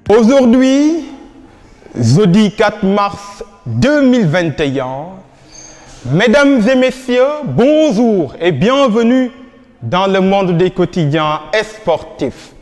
Aujourd'hui, jeudi 4 mars 2021, mesdames et messieurs, bonjour et bienvenue dans le monde des quotidiens sportifs.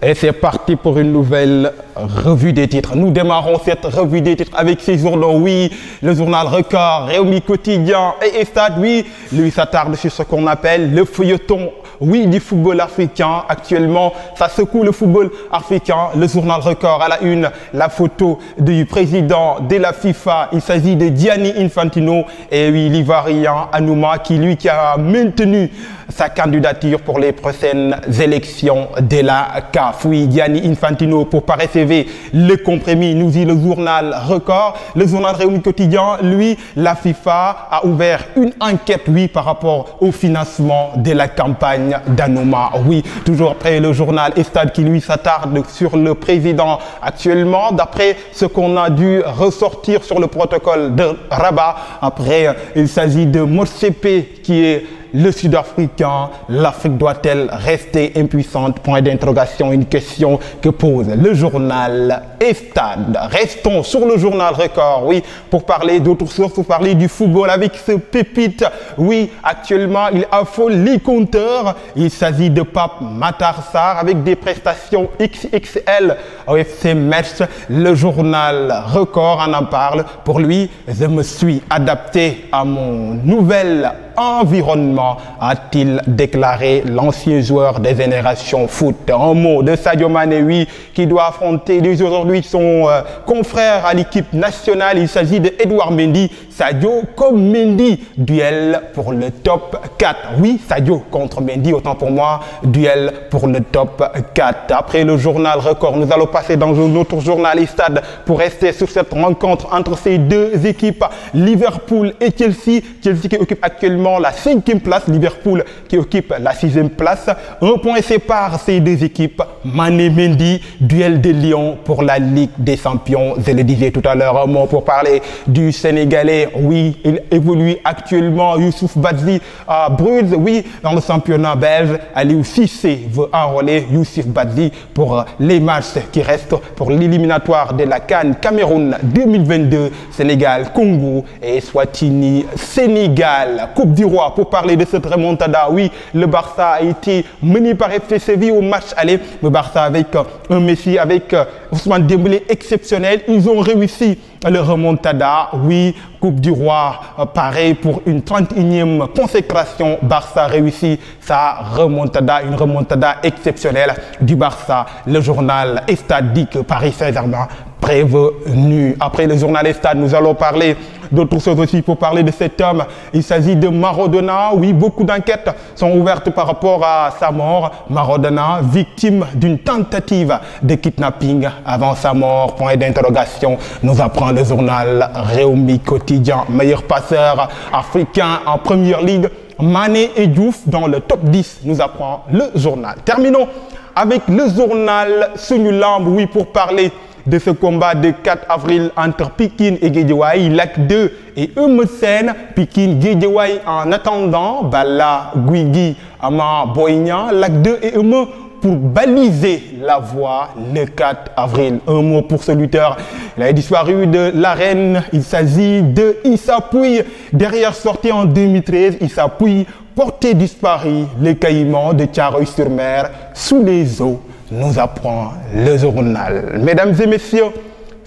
Et c'est parti pour une nouvelle revue des titres. Nous démarrons cette revue des titres avec ces journaux, oui, le journal Record, Réumi Quotidien et Stade, oui, lui s'attarde sur ce qu'on appelle le feuilleton, oui, du football africain. Actuellement, ça secoue le football africain. Le journal Record à la une, la photo du président de la FIFA. Il s'agit de Gianni Infantino et oui, l'Ivoirien Anouma qui a maintenu sa candidature pour les prochaines élections de la CAF. Oui, Gianni Infantino pour parachever le compromis, nous dit le journal Record. Le journal Réumi Quotidien, lui, la FIFA a ouvert une enquête, oui, par rapport au financement de la campagne d'Anouma. Oui, toujours après le journal Stade qui, lui, s'attarde sur le président actuellement. D'après ce qu'on a dû ressortir sur le protocole de Rabat, après, il s'agit de Motsepe qui est le Sud-Africain. L'Afrique doit-elle rester impuissante? Point d'interrogation, une question que pose le journal Stade. Restons sur le journal Record, oui, pour parler d'autres sources, pour parler du football avec ce pépite. Oui, actuellement, il affole les compteurs. Il s'agit de Pape Matar Sarr avec des prestations XXL au FC Metz. Le journal Record en parle. Pour lui, je me suis adapté à mon nouvel environnement, a-t-il déclaré l'ancien joueur des générations foot. Un mot de Sadio Mané, oui, qui doit affronter dès aujourd'hui son confrère à l'équipe nationale. Il s'agit de Edouard Mendy. Sadio comme Mendy, duel pour le top 4. Oui, Sadio contre Mendy, autant pour moi, duel pour le top 4. Après le journal Record, nous allons passer dans un autre journal Stade pour rester sur cette rencontre entre ces deux équipes, Liverpool et Chelsea. Chelsea qui occupe actuellement la 5e place, Liverpool qui occupe la 6e place. Un point sépare ces deux équipes. Mané Mendy, duel de Lyon pour la Ligue des Champions. Je le disais tout à l'heure, un mot pour parler du Sénégalais. Oui, il évolue actuellement. Youssouf Badji à Bruges, oui, dans le championnat belge. Aliou Cissé veut enrôler Youssouf Badji pour les matchs qui restent pour l'éliminatoire de la CAN Cameroun 2022. Sénégal, Congo et Swatini, Sénégal. Coupe du Roi, pour parler de cette remontada, oui, le Barça a été mené par FC Séville au match aller. Le Barça avec un Messi, avec Ousmane Dembélé exceptionnel. Ils ont réussi le remontada, oui, Coupe du Roi, pareil pour une 31e consécration. Barça réussit sa remontada, une remontada exceptionnelle du Barça. Le journal Stade dit que Paris Saint-Germain prévenu. Après le journal Stade, nous allons parler d'autres choses aussi pour parler de cet homme. Il s'agit de Maradona. Oui, beaucoup d'enquêtes sont ouvertes par rapport à sa mort. Maradona, victime d'une tentative de kidnapping avant sa mort. Point d'interrogation, nous apprend le journal Réumi Quotidien. Meilleur passeur africain en première ligue, Mané et Diouf dans le top 10, nous apprend le journal. Terminons avec le journal Sunu Lamb, oui, pour parler de ce combat de 4 avril entre Pikine et Guédiawaye, Lac 2 et Eumeu Sène. Pikine, Guédiawaye en attendant, Balla, Guigui, Ama, Boignan, Lac 2 et Eumeu pour baliser la voie le 4 avril. Un mot pour ce lutteur. Il a disparu de l'arène. Il s'agit de Issa Pouye. Derrière sorti en 2013, Issa Pouye porté disparu, les caïmans de Thiaroye-sur-Mer sous les eaux, nous apprend le journal. Mesdames et messieurs,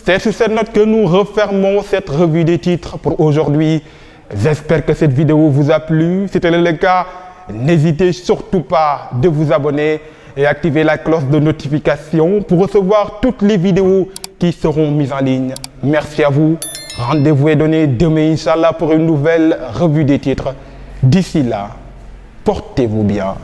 c'est sur cette note que nous refermons cette revue des titres pour aujourd'hui. J'espère que cette vidéo vous a plu. Si tel est le cas, n'hésitez surtout pas de vous abonner et activer la cloche de notification pour recevoir toutes les vidéos qui seront mises en ligne. Merci à vous. Rendez-vous est donné demain, Inch'Allah, pour une nouvelle revue des titres. D'ici là, portez-vous bien.